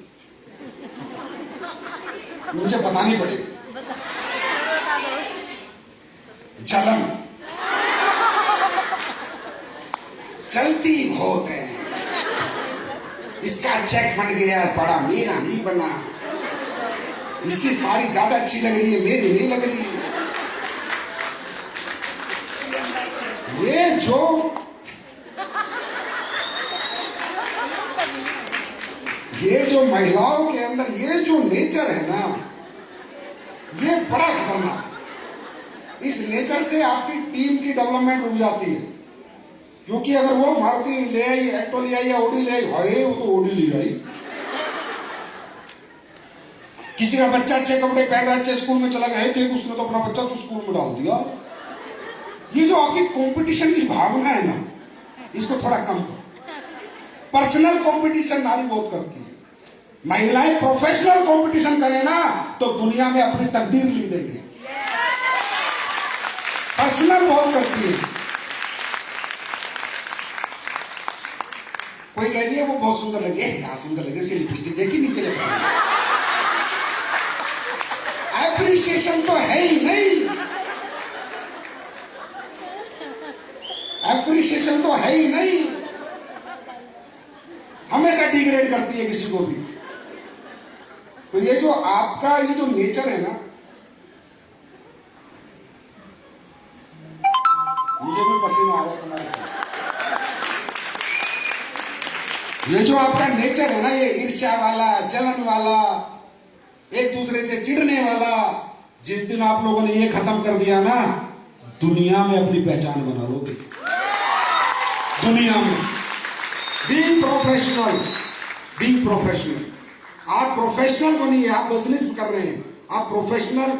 मुझे बतानी पड़ेगी, जलन। चलती बहुत है, इसका चेक बन गया बड़ा, मेरा नहीं बना, इसकी साड़ी ज्यादा अच्छी लग रही है, मेरी नहीं लग रही है। ये जो महिलाओं के अंदर ये जो नेचर है ना, ये बड़ा खतरनाक। इस नेचर से आपकी टीम की डेवलपमेंट रुक जाती है, क्योंकि अगर वो मारुति ले आई, एक्टो ले आई या ओडी ले आई, हाय वो तो ओडी ले आई। किसी का बच्चा अच्छे कपड़े पहन रहा है, अच्छे स्कूल में चला गया, तो उसने तो अपना बच्चा तो स्कूल में डाल दिया। ये जो आपकी कंपटीशन की भावना है ना, इसको थोड़ा कम करो। पर्सनल कंपटीशन नारी बहुत करती है। महिलाएं प्रोफेशनल कंपटीशन करें ना तो दुनिया में अपनी तकदीर लिख देंगे। पर्सनल बहुत करती है। कोई कह रही है वो बहुत सुंदर लगे, क्या सुंदर लगे, उसकी लिपस्टिक देखी नीचे लगा। एप्रिसिएशन तो है ही नहीं, एप्रिसिएशन तो है ही नहीं, हमेशा डिग्रेड करती है किसी को भी। तो ये जो आपका ये जो नेचर है ना, मुझे भी पसीना आ रहा है तुम्हारे। ये जो आपका नेचर है ना, ये ईर्ष्या वाला, जलन वाला, एक दूसरे से चिढ़ने वाला, जिस दिन आप लोगों ने ये खत्म कर दिया ना, दुनिया में अपनी पहचान बना लोगे। दुनिया में बी प्रोफेशनल, बी प्रोफेशनल। आप प्रोफेशनल बनिए, आप बिजनेस कर रहे हैं, आप प्रोफेशनल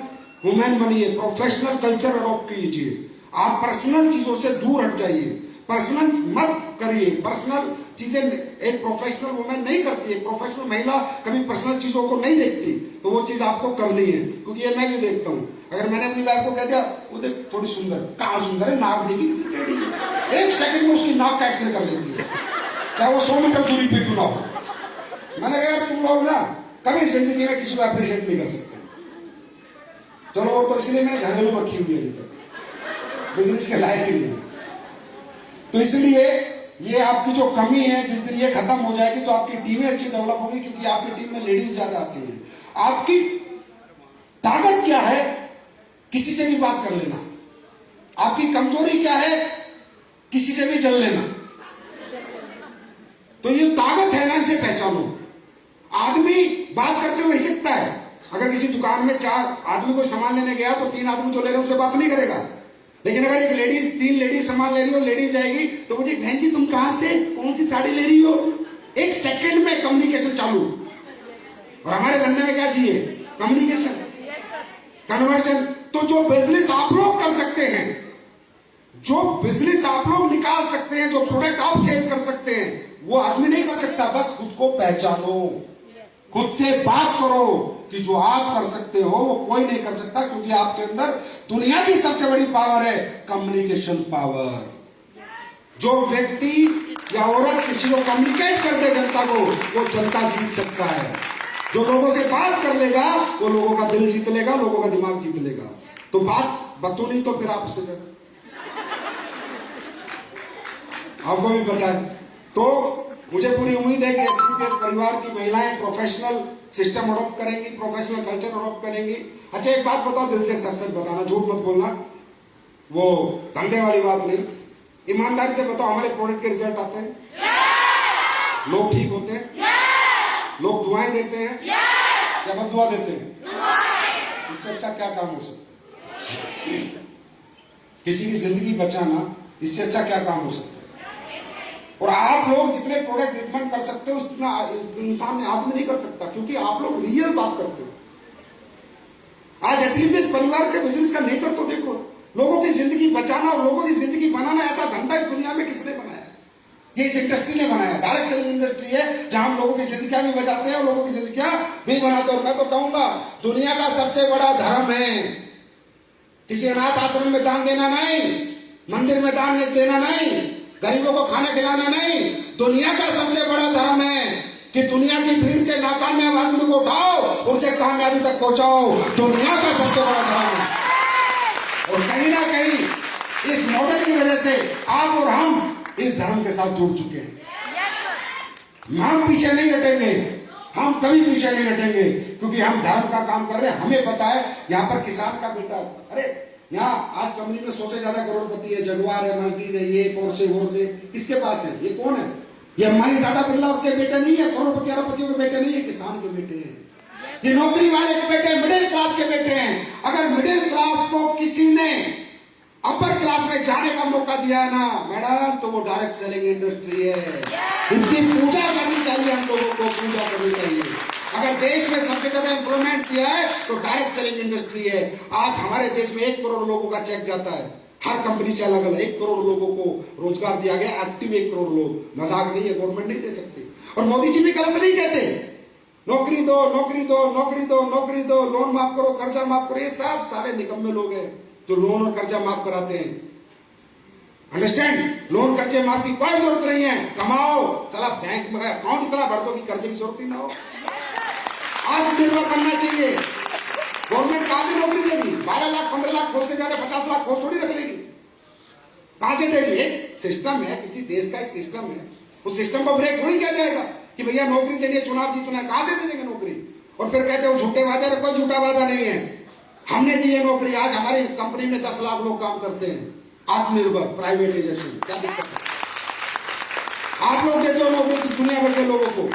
वुमेन बनिए, प्रोफेशनल कल्चर अडॉप्ट कीजिए। आप पर्सनल चीजों से दूर हट जाइए, पर्सनल मत करिए। पर्सनल चीजें एक प्रोफेशनल वुमेन नहीं करती है, प्रोफेशनल महिला कभी पर्सनल चीजों को नहीं देखती, तो वो चीज आपको करनी है। क्योंकि ये मैं भी देखता हूं, अगर मैंने अपनी वाइफ को कह दिया वो देख थोड़ी सुंदर, कहाँ सुंदर है, नाक देखी, एक सेकंड में उसकी नाक का एक्सरे कर लेती है, चाहे वो 100 मीटर दूरी पे क्यों ना हो। मैंने कहा यार तुम लोग ना कभी जिंदगी में किसी को अप्रिशिएट नहीं कर सकते। चलो वो तो इसलिए मैंने घरेलू रखी हुई है, बिजनेस के लायक ही नहीं। तो इसलिए ये आपकी जो कमी है, जिस दिन ये खत्म हो जाएगी तो आपकी टीमें अच्छी डेवलप होगी, क्योंकि आपकी टीम में लेडीज ज्यादा आती हैं। आपकी ताकत क्या है? किसी से भी बात कर लेना। आपकी कमजोरी क्या है? किसी से भी जल लेना। तो ये ताकत है ना, इसे पहचानो। आदमी बात करते हुए हिचकता है। अगर किसी दुकान में 4 आदमी को सामान लेने गया तो 3 आदमी जो ले रहे हैं उनसे बात नहीं करेगा। लेकिन अगर एक लेडीज 3 लेडीज सामान ले रही हो, लेडीज जाएगी तो मुझे, बहन जी तुम कहां से, कौन सी साड़ी ले रही हो, 1 सेकंड में कम्युनिकेशन चालू। और हमारे धंधे में क्या चाहिए? Communication, conversion. तो जो बिजनेस आप लोग कर सकते हैं, जो बिजनेस आप लोग निकाल सकते हैं, जो प्रोडक्ट आप सेल कर सकते हैं, वो आदमी नहीं कर सकता। बस खुद को पहचानो, खुद से बात करो कि जो आप कर सकते हो वो कोई नहीं कर सकता, क्योंकि आपके अंदर दुनिया की सबसे बड़ी पावर है कम्युनिकेशन पावर। जो व्यक्ति या औरत किसी को कम्युनिकेट कर दे जनता को, वो जनता जीत सकता है। जो लोगों से बात कर लेगा वो लोगों का दिल जीत लेगा, लोगों का दिमाग जीत लेगा। तो बात बतूनी तो फिर आपसे आपको भी पता है। तो मुझे पूरी उम्मीद है कि एसपीपीएस परिवार की महिलाएं प्रोफेशनल सिस्टम अडॉप्ट करेंगी, प्रोफेशनल कल्चर अडॉप्ट करेंगी। अच्छा एक बात बताओ, दिल से सच सच बताना, झूठ मत बोलना, वो धंधे वाली बात नहीं। ईमानदारी से बताओ, हमारे प्रोडक्ट के रिजल्ट आते हैं? लोग ठीक होते हैं? लोग दुआएं देते हैं या बददुआ देते हैं? इससे अच्छा क्या काम हो सकता है? किसी की जिंदगी बचाना, इससे अच्छा क्या काम हो सकता है? और आप लोग जितने प्रोडक्ट ट्रीटमेंट कर सकते हो उतना इंसान ने आदमी नहीं कर सकता, क्योंकि आप लोग रियल बात करते हो। आज एसपीपीएस परिवार के बिजनेस का नेचर तो देखो, लोगों की जिंदगी बचाना और लोगों की जिंदगी बनाना, ऐसा धंधा इस दुनिया में किसने बनाया? ये इस इंडस्ट्री ने बनाया। डायरेक्ट सेलिंग इंडस्ट्री है, जहां हम लोगों की जिंदगियां भी बचाते हैं और लोगों की जिंदगियां भी बनाते हैं। और मैं तो कहूंगा दुनिया का सबसे बड़ा धर्म है किसी अनाथ आश्रम में दान देना नहीं, मंदिर में दान देना नहीं, गरीबों को खाना खिलाना नहीं। दुनिया का सबसे बड़ा धर्म है कि दुनिया की भीड़ से नाकामयाब आदमी को उठाओ, उनसे कामयाबी तक पहुंचाओ। दुनिया का सबसे बड़ा धर्म है। और कहीं ना कहीं इस मॉडल की वजह से आप और हम इस धर्म के साथ जुड़ चुके हैं। हम पीछे नहीं हटेंगे, हम कभी पीछे नहीं हटेंगे, क्योंकि हम धर्म का काम कर रहे हैं। हमें पता है यहाँ पर किसान का बेटा, अरे यहाँ आज कंपनी में 100 से ज्यादा करोड़पति है, जगुआर है, मल्टीज है, ये पोर्शे वोर्शे किसके पास है? ये कौन है? ये अंबानी टाटा बिरला के बेटे नहीं है, करोड़पति अरबपतियों के बेटे नहीं है, किसान के बेटे हैं। ये नौकरी वाले के बेटे, मिडिल क्लास के बेटे हैं। अगर मिडिल क्लास को किसी ने अपर क्लास में जाने का मौका दिया है ना मैडम, तो वो डायरेक्ट सेलिंग इंडस्ट्री है। इसकी पूजा करनी चाहिए, हम लोगों को पूजा करनी चाहिए। अगर देश में सबसे ज्यादा एम्प्लॉयमेंट दिया है तो डायरेक्ट सेलिंग इंडस्ट्री है। आज हमारे देश में 1 करोड़ लोगों का चेक जाता है, हर कंपनी से अलग अलग 1 करोड़ लोगों को रोजगार दिया गया, एक्टिव 1 करोड़ लोग। मजाक नहीं है, गवर्नमेंट नहीं दे सकती। और मोदी जी भी गलत नहीं कहते, नौकरी दो, नौकरी दो, नौकरी दो, नौकरी दो, लोन माफ करो, कर्जा माफ करो। ये सब सारे निकम्मे लोग हैं जो लोन और कर्जा माफ कराते हैं। अंडरस्टैंड? लोन कर्जे माफ की कोई जरूरत नहीं है। कमाओ, चला बैंक में अकाउंट इतना भर दो कि कर्जे की जरूरत ही ना हो। आत्मनिर्भर बनना चाहिए। गवर्नमेंट कहां से नौकरी देगी? 12 लाख 15 लाख खोज से ज्यादा 50 लाख खोज थोड़ी रख लेगी। कहां से देगी? एक सिस्टम है, किसी देश का एक सिस्टम है। उस सिस्टम को ब्रेक थोड़ी किया जाएगा कि भैया नौकरी देनी है, चुनाव जीतना है। कहां से दे देंगे नौकरी? और फिर कहते हो झूठे वादे। कोई झूठा वादा नहीं है, हमने दी है नौकरी। आज हमारी कंपनी में 10 लाख लोग काम करते हैं। आत्मनिर्भर प्राइवेटाइजेशन, क्या दिक्कत है? आप लोग देते हो नौकरी दुनिया भर के लोगों को।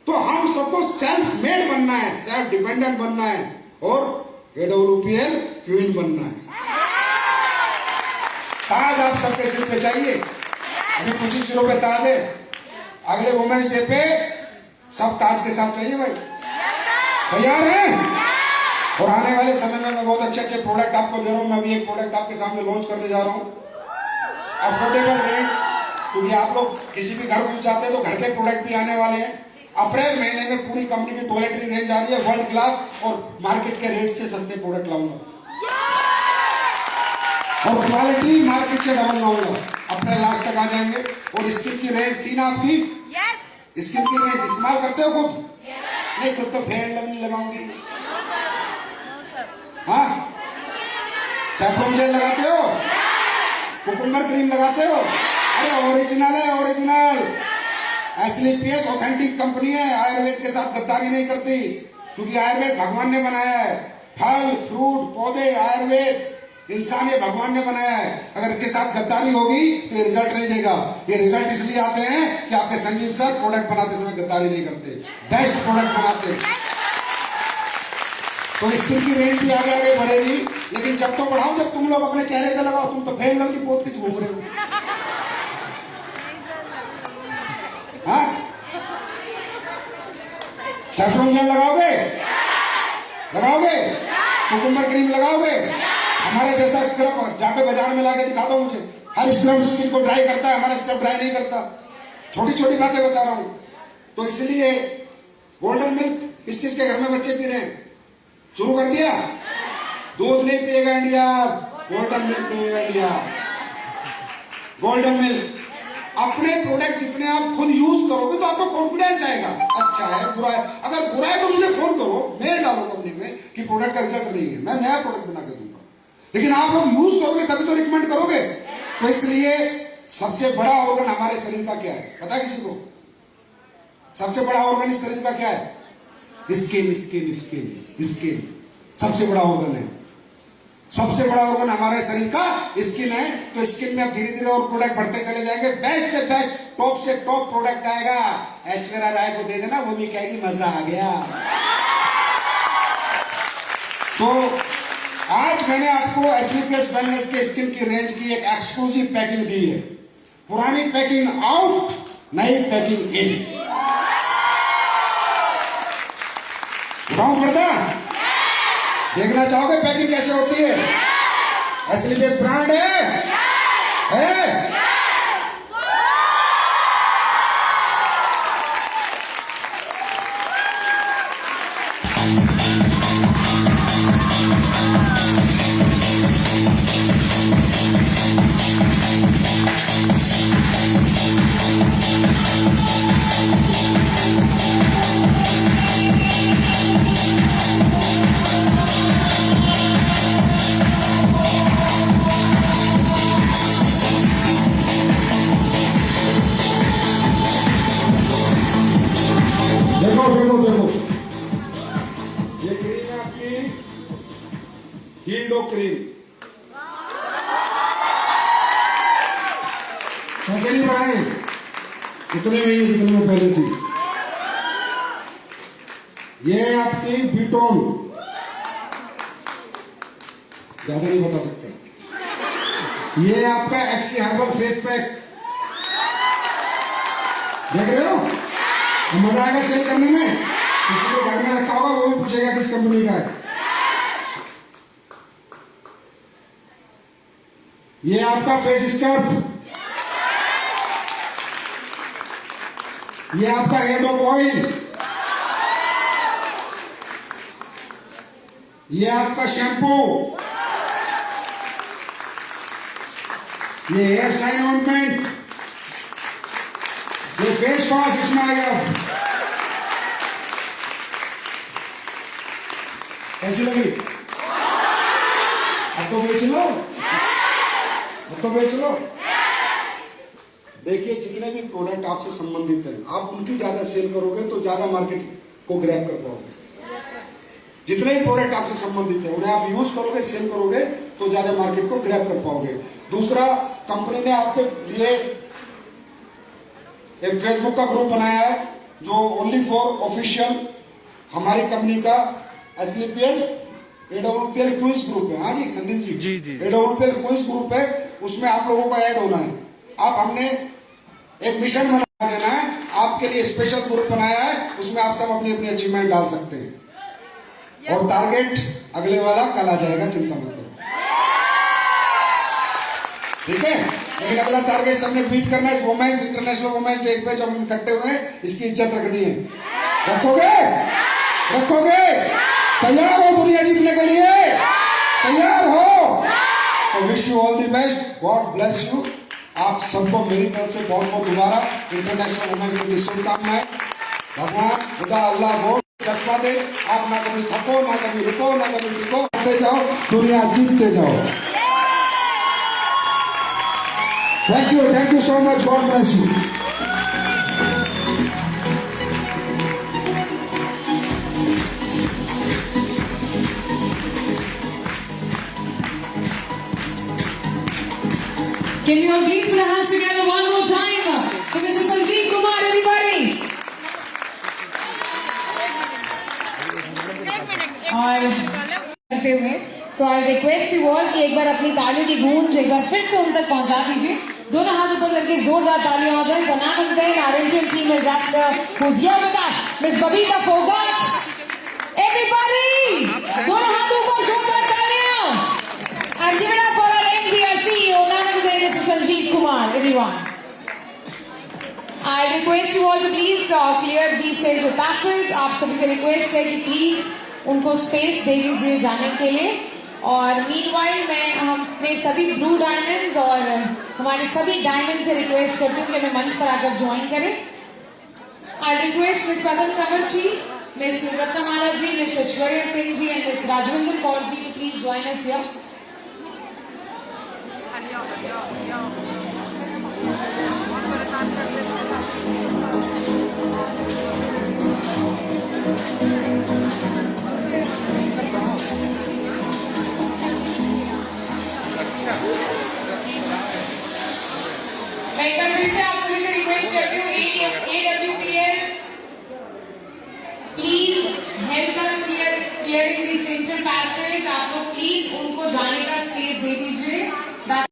तो हम सबको सेल्फ मेड बनना है, सेल्फ डिपेंडेंट बनना है और AWPL क्वीन बनना है। ताज आप सबके सिर पे चाहिए। अभी कुछ ही सिरों पे ताज है, अगले वुमेन्स डे पे सब ताज के साथ चाहिए भाई। तैयार हैं? और आने वाले समय में मैं बहुत अच्छे अच्छे प्रोडक्ट आपको दे रहा हूं। मैं भी एक प्रोडक्ट आपके सामने लॉन्च करने जा रहा हूं, अफोर्डेबल रेंज, क्योंकि आप लोग किसी भी घर घुस जाते हैं तो घर के प्रोडक्ट भी आने वाले हैं। अप्रैल महीने में पूरी कंपनी की टॉयलेटरी रेंज आ रही है, वर्ल्ड क्लास, और मार्केट के रेट से सस्ते प्रोडक्ट लाऊंगा और क्वालिटी मार्केट से डबल लाऊंगा। अप्रैल लास्ट तक आ जाएंगे। और स्किन की रेंज थी ना आपकी, स्किन की रेंज इस्तेमाल करते हो खुद? नहीं, खुद तो फेयर एंड लवली लगाऊंगी। हाँ, सैफरन जेल लगाते हो, कुकुम्बर क्रीम लगाते हो, अरे ओरिजिनल है, ओरिजिनल। एसलीपीएस ऑथेंटिक कंपनी है, आयुर्वेद के साथ गद्दारी नहीं करती, क्योंकि आयुर्वेद भगवान ने बनाया है। फल फ्रूट पौधे आयुर्वेद इंसान ये भगवान ने बनाया है। अगर इसके साथ गद्दारी होगी तो ये रिजल्ट नहीं देगा। ये रिजल्ट इसलिए आते हैं कि आपके संजीव सर प्रोडक्ट बनाते समय गद्दारी नहीं करते, बेस्ट प्रोडक्ट बनाते। तो स्किन की रेंज भी आगे आगे बढ़ेगी, लेकिन जब तो बढ़ाओ जब तुम लोग अपने चेहरे पे लगाओ। तुम तो फेल की पोत की घूम रहे हो। हाँ, सैफरन जेल लगाओगे, लगाओगे, कुकुम्बर क्रीम लगाओगे, हमारे जैसा स्क्रब जाके बाजार में लाके दिखा दो मुझे। हर स्क्रब स्किन को ड्राई करता है, हमारा स्क्रब ड्राई नहीं करता। छोटी छोटी बातें बता रहा हूं। तो इसलिए गोल्डन मिल्क किस किस के घर में बच्चे पी रहे हैं? शुरू कर दिया। दूध नहीं पिएगा इंडिया, गोल्डन मिल्क पिएगा इंडिया। Golden milk. अपने प्रोडक्ट जितने आप खुद यूज करोगे तो आपको कॉन्फिडेंस आएगा। अच्छा है, बुरा है, अगर बुरा है तो मुझे फोन करो, मेल डालो कंपनी में कि प्रोडक्ट का रिजल्ट नहीं है, मैं नया प्रोडक्ट बना के दूंगा। लेकिन आप लोग यूज करोगे तभी तो रिकमेंड करोगे। तो इसलिए सबसे बड़ा ऑर्गन हमारे शरीर का क्या है पता है किसी को? सबसे बड़ा ऑर्गन इस शरीर का क्या है? स्किन, स्किन, स्किन, स्किन सबसे बड़ा ऑर्गन है। सबसे बड़ा ऑर्गन हमारे शरीर का स्किन है। तो स्किन में अब धीरे धीरे और प्रोडक्ट बढ़ते चले जाएंगे। बेस्ट से बेस्ट, टॉप से टॉप प्रोडक्ट आएगा। ऐश्वर्या राय को दे देना, वो भी कहेगी मजा आ गया। तो आज मैंने आपको एसलीपीएस वेलनेस के स्किन की रेंज की एक एक्सक्लूसिव पैकिंग दी है। पुरानी पैकिंग आउट, नई पैकिंग इन। उठाऊं पर्दा? देखना चाहोगे पैकिंग कैसे होती है? एसलीपीएस ब्रांड है? देखो, ये क्रीम है आपकी हील्डो क्रीम। पैसे नहीं बढ़ाए, उतने में ही जितने में पहले थी। ये आपकी बीटोन, ज्यादा नहीं बता सकते। ये आपका एक्सी हर्बल फेस पैक, देख रहे हो? मजा आएगा सेल करने में। किसी के घर में रखा होगा वो भी पूछेगा किस कंपनी का है। ये आपका फेस स्क्रब, ये आपका हेड ऑयल, ये आपका शैम्पू, ये हेयर शाइन ऑइंटमेंट, ये फेस वॉश इसमें आ गया। कैसी लगी? अब तो बेच लो, अब तो बेच लो। देखिए, जितने भी प्रोडक्ट आपसे संबंधित हैं, आप उनकी ज्यादा सेल करोगे तो ज्यादा मार्केट को ग्रैब कर पाओगे। जितने भी प्रोडक्ट आपसे संबंधित हैं उन्हें आप यूज करोगे, सेल करोगे तो ज्यादा मार्केट को ग्रैब कर पाओगे। दूसरा, कंपनी ने आपके लिए एक फेसबुक का ग्रुप बनाया है जो ओनली फॉर ऑफिशियल हमारी कंपनी का एसलीपीएस एडब्ल्यूपीएल क्विज ग्रुप है। हाँ जी Sandeep ji, AWPL quiz group है, उसमें आप लोगों का ऐड होना है। आप हमने एक मिशन बना देना है, आपके लिए स्पेशल ग्रुप बनाया है, उसमें आप सब अपनी अपनी अचीवमेंट डाल सकते हैं। और टारगेट अगले वाला कल आ जाएगा, चिंता मत करो, ठीक है? लेकिन अगला टारगेट सबने बीट करना है। वुमेन्स इंटरनेशनल वुमेन्स डे पे जब हम इकट्ठे हुए हैं, इसकी इज्जत रखनी है। रखोगे? रखोगे? तैयार हो दुनिया जीतने के लिए? तैयार हो? तो wish you all the best, God bless you. आप सबको मेरी तरफ से बहुत बहुत दोबारा इंटरनेशनल वुमेन्स डे की शुभकामनाएं। भगवान खुदा अल्लाह को चश्मा दे, आप ना कभी थको, ना कभी रुको, ना कभी टिको, करते जाओ, दुनिया जीतते जाओ। Thank you so much, God bless you. Can we all please put our hands together one more time for Mr. Sanjeev Kumar, everybody? और करते हुए सो आई रिक्वेस्ट यू ऑल कि एक बार अपनी तालियों की गूंज एक बार फिर से उन तक पहुंचा दीजिए। दोनों हाथ ऊपर करके जोरदार तालियां हो जाए। For now and then, our Indian female wrestler who's here with us, Miss Babita Phogat. Everybody, दोनों हाथ ऊपर, जोरदार तालियां। And give it up for our MD, our CEO, none other than Mr. Sanjeev Kumar. Everyone. I request you all to please clear the central passage. आप सभी से request है कि प्लीज उनको स्पेस दे दीजिए जाने के लिए। और मीनवाइल मैं हम अपने सभी ब्लू डायमंड्स और हमारे सभी डायमंड से रिक्वेस्ट करती हूँ कि हमें मंच पर आकर ज्वाइन करें। I request miss Pawan Kanwar ji, miss Ratnamala ji, miss Aishwarya Singh ji and miss Rajvinder Kaur ji to please join us here. मैं एक बार फिर से आप सभी से रिक्वेस्ट करती हूँ AWPL please help us clearing the central passage. आप लोग प्लीज